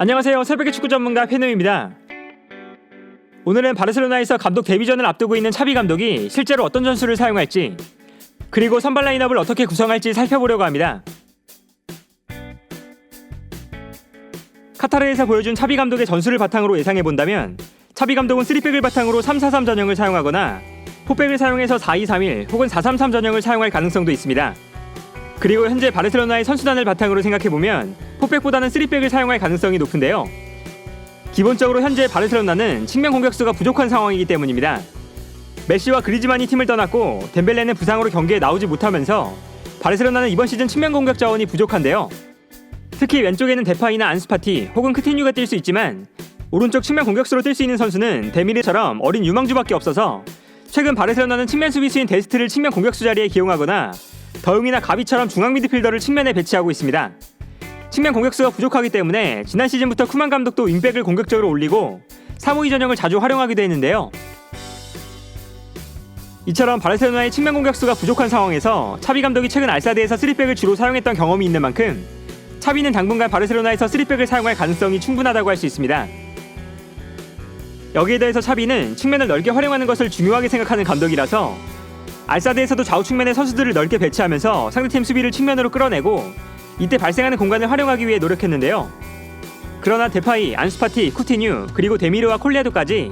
안녕하세요. 새벽의 축구 전문가 페노입니다. 오늘은 바르셀로나에서 감독 데뷔전을 앞두고 있는 차비 감독이 실제로 어떤 전술을 사용할지, 그리고 선발 라인업을 어떻게 구성할지 살펴보려고 합니다. 카타르에서 보여준 차비 감독의 전술을 바탕으로 예상해본다면 차비 감독은 3백을 바탕으로 3-4-3 전형을 사용하거나 4백을 사용해서 4-2-3-1 혹은 4-3-3 전형을 사용할 가능성도 있습니다. 그리고 현재 바르셀로나의 선수단을 바탕으로 생각해보면 4백보다는 3백을 사용할 가능성이 높은데요. 기본적으로 현재 바르셀로나는 측면 공격수가 부족한 상황이기 때문입니다. 메시와 그리즈만이 팀을 떠났고 덴벨레는 부상으로 경기에 나오지 못하면서 바르셀로나는 이번 시즌 측면 공격 자원이 부족한데요. 특히 왼쪽에는 데파이나 안수파티 혹은 크티뉴가 뛸 수 있지만 오른쪽 측면 공격수로 뛸 수 있는 선수는 데미르처럼 어린 유망주밖에 없어서 최근 바르셀로나는 측면 수비수인 데스트를 측면 공격수 자리에 기용하거나 더용이나 가비처럼 중앙 미드필더를 측면에 배치하고 있습니다. 측면 공격수가 부족하기 때문에 지난 시즌부터 쿠만 감독도 윙백을 공격적으로 올리고 3-5-2 전형을 자주 활용하기도 했는데요. 이처럼 바르셀로나의 측면 공격수가 부족한 상황에서 차비 감독이 최근 알사드에서 3백을 주로 사용했던 경험이 있는 만큼 차비는 당분간 바르셀로나에서 3백을 사용할 가능성이 충분하다고 할 수 있습니다. 여기에 대해서 차비는 측면을 넓게 활용하는 것을 중요하게 생각하는 감독이라서 알사드에서도 좌우 측면에 선수들을 넓게 배치하면서 상대팀 수비를 측면으로 끌어내고 이때 발생하는 공간을 활용하기 위해 노력했는데요. 그러나 데파이, 안수파티, 쿠티뉴, 그리고 데미르와 콜레도까지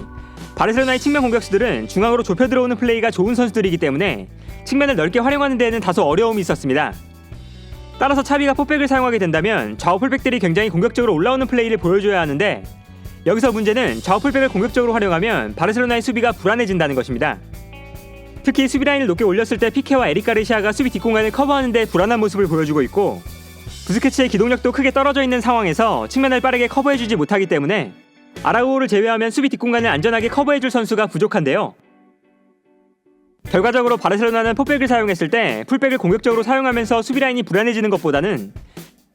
바르셀로나의 측면 공격수들은 중앙으로 좁혀 들어오는 플레이가 좋은 선수들이기 때문에 측면을 넓게 활용하는 데에는 다소 어려움이 있었습니다. 따라서 차비가 4백을 사용하게 된다면 좌우 풀백들이 굉장히 공격적으로 올라오는 플레이를 보여줘야 하는데 여기서 문제는 좌우 풀백을 공격적으로 활용하면 바르셀로나의 수비가 불안해진다는 것입니다. 특히 수비 라인을 높게 올렸을 때 피케와 에릭 가르시아가 수비 뒷공간을 커버하는 데 불안한 모습을 보여주고 있고 부스케츠의 기동력도 크게 떨어져 있는 상황에서 측면을 빠르게 커버해주지 못하기 때문에 아라우오를 제외하면 수비 뒷공간을 안전하게 커버해줄 선수가 부족한데요. 결과적으로 바르셀로나는 4백을 사용했을 때 풀백을 공격적으로 사용하면서 수비 라인이 불안해지는 것보다는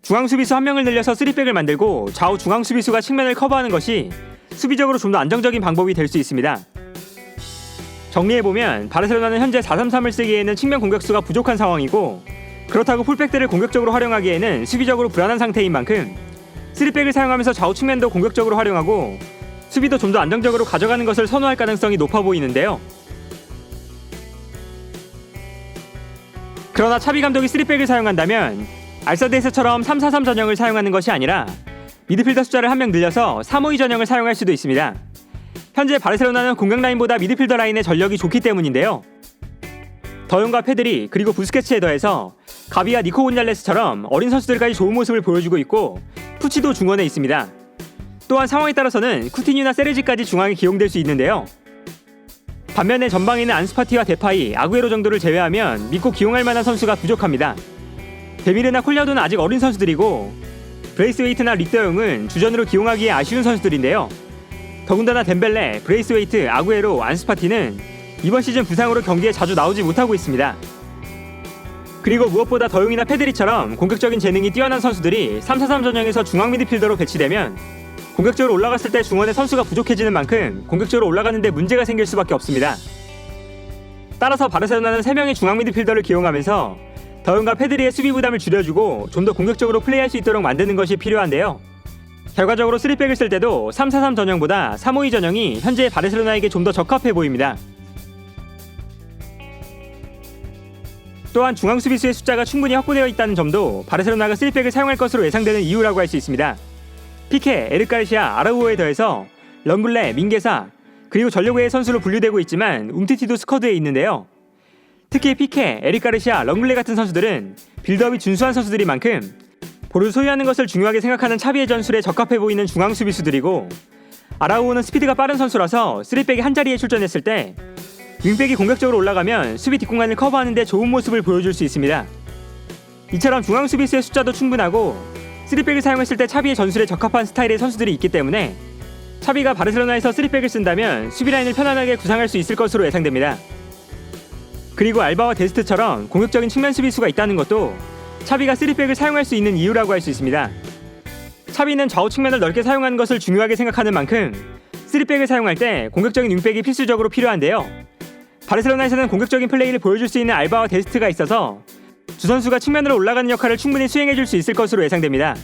중앙 수비수 1명을 늘려서 3백을 만들고 좌우 중앙 수비수가 측면을 커버하는 것이 수비적으로 좀 더 안정적인 방법이 될 수 있습니다. 정리해보면 바르셀로나는 현재 4-3-3을 쓰기에는 측면 공격수가 부족한 상황이고 그렇다고 풀백들을 공격적으로 활용하기에는 수비적으로 불안한 상태인 만큼 3백을 사용하면서 좌우 측면도 공격적으로 활용하고 수비도 좀 더 안정적으로 가져가는 것을 선호할 가능성이 높아 보이는데요. 그러나 차비 감독이 3백을 사용한다면 알사드에서처럼 3-4-3 전형을 사용하는 것이 아니라 미드필더 숫자를 1명 늘려서 3-5-2 전형을 사용할 수도 있습니다. 현재 바르셀로나는 공격 라인보다 미드필더 라인의 전력이 좋기 때문인데요. 더용과 페드리 그리고 부스케츠에 더해서 가비와 니코 곤잘레스처럼 어린 선수들까지 좋은 모습을 보여주고 있고 푸치도 중원에 있습니다. 또한 상황에 따라서는 쿠티뉴나 세레지까지 중앙에 기용될 수 있는데요. 반면에 전방에는 안수파티와 데파이, 아구에로 정도를 제외하면 믿고 기용할 만한 선수가 부족합니다. 데미르나 콜라도는 아직 어린 선수들이고 브레이스웨이트나 릭더용은 주전으로 기용하기에 아쉬운 선수들인데요. 더군다나 덴벨레, 브레이스웨이트, 아구에로, 안수파티는 이번 시즌 부상으로 경기에 자주 나오지 못하고 있습니다. 그리고 무엇보다 더용이나 페드리처럼 공격적인 재능이 뛰어난 선수들이 3-4-3 전형에서 중앙 미드필더로 배치되면 공격적으로 올라갔을 때 중원에 선수가 부족해지는 만큼 공격적으로 올라가는 데 문제가 생길 수밖에 없습니다. 따라서 바르셀로나는 3명의 중앙 미드필더를 기용하면서 더용과 페드리의 수비 부담을 줄여주고 좀 더 공격적으로 플레이할 수 있도록 만드는 것이 필요한데요. 결과적으로 3백을 쓸 때도 3-4-3 전형보다 3-5-2 전형이 현재 바르셀로나에게 좀 더 적합해 보입니다. 또한 중앙 수비수의 숫자가 충분히 확보되어 있다는 점도 바르셀로나가 3백을 사용할 것으로 예상되는 이유라고 할 수 있습니다. 피케, 에릭 가르시아, 아라우오에 더해서 렁글레, 민게사 그리고 전력외의 선수로 분류되고 있지만 움티티도 스쿼드에 있는데요. 특히 피케, 에릭 가르시아, 렁글레 같은 선수들은 빌드업이 준수한 선수들인 만큼 볼을 소유하는 것을 중요하게 생각하는 차비의 전술에 적합해 보이는 중앙 수비수들이고 아라우오는 스피드가 빠른 선수라서 3백이 한자리에 출전했을 때 윙백이 공격적으로 올라가면 수비 뒷공간을 커버하는 데 좋은 모습을 보여줄 수 있습니다. 이처럼 중앙 수비수의 숫자도 충분하고 3백을 사용했을 때 차비의 전술에 적합한 스타일의 선수들이 있기 때문에 차비가 바르셀로나에서 3백을 쓴다면 수비 라인을 편안하게 구상할 수 있을 것으로 예상됩니다. 그리고 알바와 데스트처럼 공격적인 측면 수비수가 있다는 것도 차비가 3백을 사용할 수 있는 이유라고 할 수 있습니다. 차비는 좌우 측면을 넓게 사용하는 것을 중요하게 생각하는 만큼 3백을 사용할 때 공격적인 윙백이 필수적으로 필요한데요. 바르셀로나에서는 공격적인 플레이를 보여줄 수 있는 알바와 데스트가 있어서 두 선수가 측면으로 올라가는 역할을 충분히 수행해줄 수 있을 것으로 예상됩니다.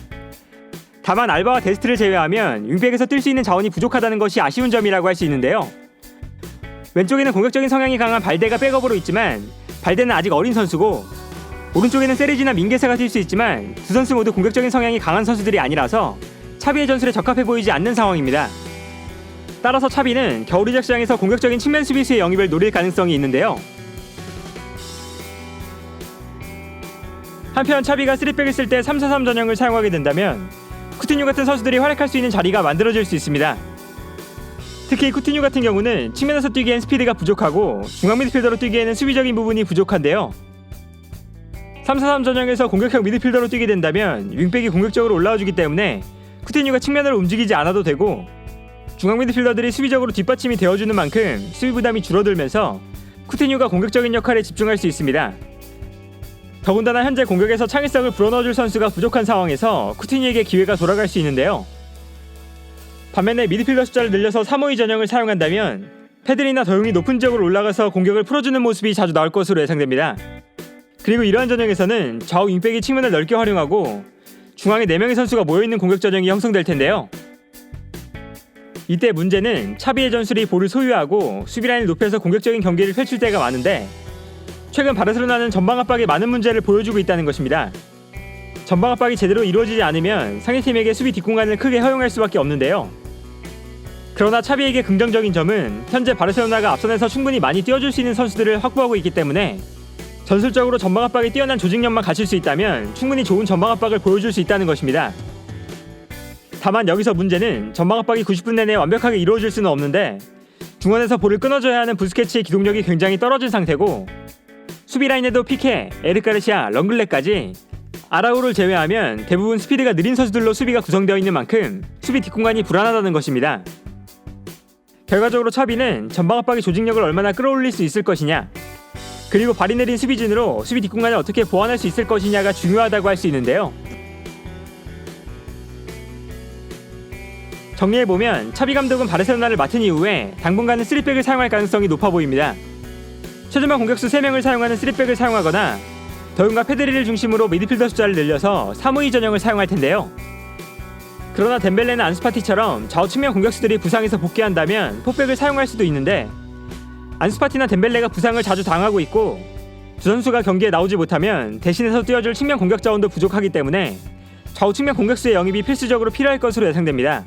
다만 알바와 데스트를 제외하면 윙백에서 뛸 수 있는 자원이 부족하다는 것이 아쉬운 점이라고 할 수 있는데요. 왼쪽에는 공격적인 성향이 강한 발데가 백업으로 있지만 발데는 아직 어린 선수고, 오른쪽에는 세리지나 민게사가 뛸 수 있지만 두 선수 모두 공격적인 성향이 강한 선수들이 아니라서 차비의 전술에 적합해 보이지 않는 상황입니다. 따라서 차비는 겨울 이적 시장에서 공격적인 측면 수비수의 영입을 노릴 가능성이 있는데요. 한편 차비가 3백을 쓸 때 3-4-3 전형을 사용하게 된다면 쿠티뉴 같은 선수들이 활약할 수 있는 자리가 만들어질 수 있습니다. 특히 쿠티뉴 같은 경우는 측면에서 뛰기엔 스피드가 부족하고 중앙 미드필더로 뛰기에는 수비적인 부분이 부족한데요. 3-4-3 전형에서 공격형 미드필더로 뛰게 된다면 윙백이 공격적으로 올라와주기 때문에 쿠티뉴가 측면으로 움직이지 않아도 되고, 중앙 미드필더들이 수비적으로 뒷받침이 되어주는 만큼 수비 부담이 줄어들면서 쿠티뉴가 공격적인 역할에 집중할 수 있습니다. 더군다나 현재 공격에서 창의성을 불어넣어줄 선수가 부족한 상황에서 쿠티뉴에게 기회가 돌아갈 수 있는데요. 반면에 미드필더 숫자를 늘려서 3-5-2 전형을 사용한다면 패드리나 더용이 높은 지역으로 올라가서 공격을 풀어주는 모습이 자주 나올 것으로 예상됩니다. 그리고 이러한 전형에서는 좌우 윙백이 측면을 넓게 활용하고 중앙에 4명의 선수가 모여있는 공격 전형이 형성될 텐데요. 이때 문제는 차비의 전술이 볼을 소유하고 수비라인을 높여서 공격적인 경기를 펼칠 때가 많은데, 최근 바르셀로나는 전방 압박에 많은 문제를 보여주고 있다는 것입니다. 전방 압박이 제대로 이루어지지 않으면 상대팀에게 수비 뒷공간을 크게 허용할 수밖에 없는데요. 그러나 차비에게 긍정적인 점은 현재 바르셀로나가 앞선에서 충분히 많이 뛰어줄 수 있는 선수들을 확보하고 있기 때문에 전술적으로 전방 압박에 뛰어난 조직력만 갖출 수 있다면 충분히 좋은 전방 압박을 보여줄 수 있다는 것입니다. 다만 여기서 문제는 전방 압박이 90분 내내 완벽하게 이루어질 수는 없는데, 중원에서 볼을 끊어줘야 하는 부스케츠의 기동력이 굉장히 떨어진 상태고, 수비 라인에도 피케, 에릭 가르시아, 렁글레까지 아라우를 제외하면 대부분 스피드가 느린 선수들로 수비가 구성되어 있는 만큼 수비 뒷공간이 불안하다는 것입니다. 결과적으로 차비는 전방 압박의 조직력을 얼마나 끌어올릴 수 있을 것이냐, 그리고 발이 내린 수비진으로 수비 뒷공간을 어떻게 보완할 수 있을 것이냐가 중요하다고 할 수 있는데요. 정리해보면 차비 감독은 바르셀로나를 맡은 이후에 당분간은 3백을 사용할 가능성이 높아 보입니다. 최전방 공격수 3명을 사용하는 3백을 사용하거나 더용과 페드리를 중심으로 미드필더 숫자를 늘려서 3-5-2 전형을 사용할 텐데요. 그러나 덴벨레나 안수파티처럼 좌우 측면 공격수들이 부상해서 복귀한다면 포백을 사용할 수도 있는데, 안수파티나 덴벨레가 부상을 자주 당하고 있고 두 선수가 경기에 나오지 못하면 대신해서 뛰어줄 측면 공격 자원도 부족하기 때문에 좌우 측면 공격수의 영입이 필수적으로 필요할 것으로 예상됩니다.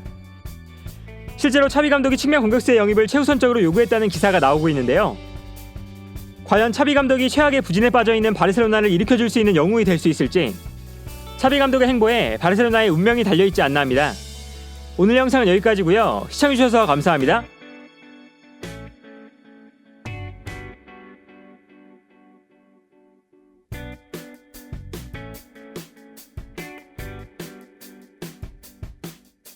실제로 차비 감독이 측면 공격수의 영입을 최우선적으로 요구했다는 기사가 나오고 있는데요. 과연 차비 감독이 최악의 부진에 빠져있는 바르셀로나를 일으켜줄 수 있는 영웅이 될 수 있을지, 차비 감독의 행보에 바르셀로나의 운명이 달려있지 않나 합니다. 오늘 영상은 여기까지고요. 시청해주셔서 감사합니다.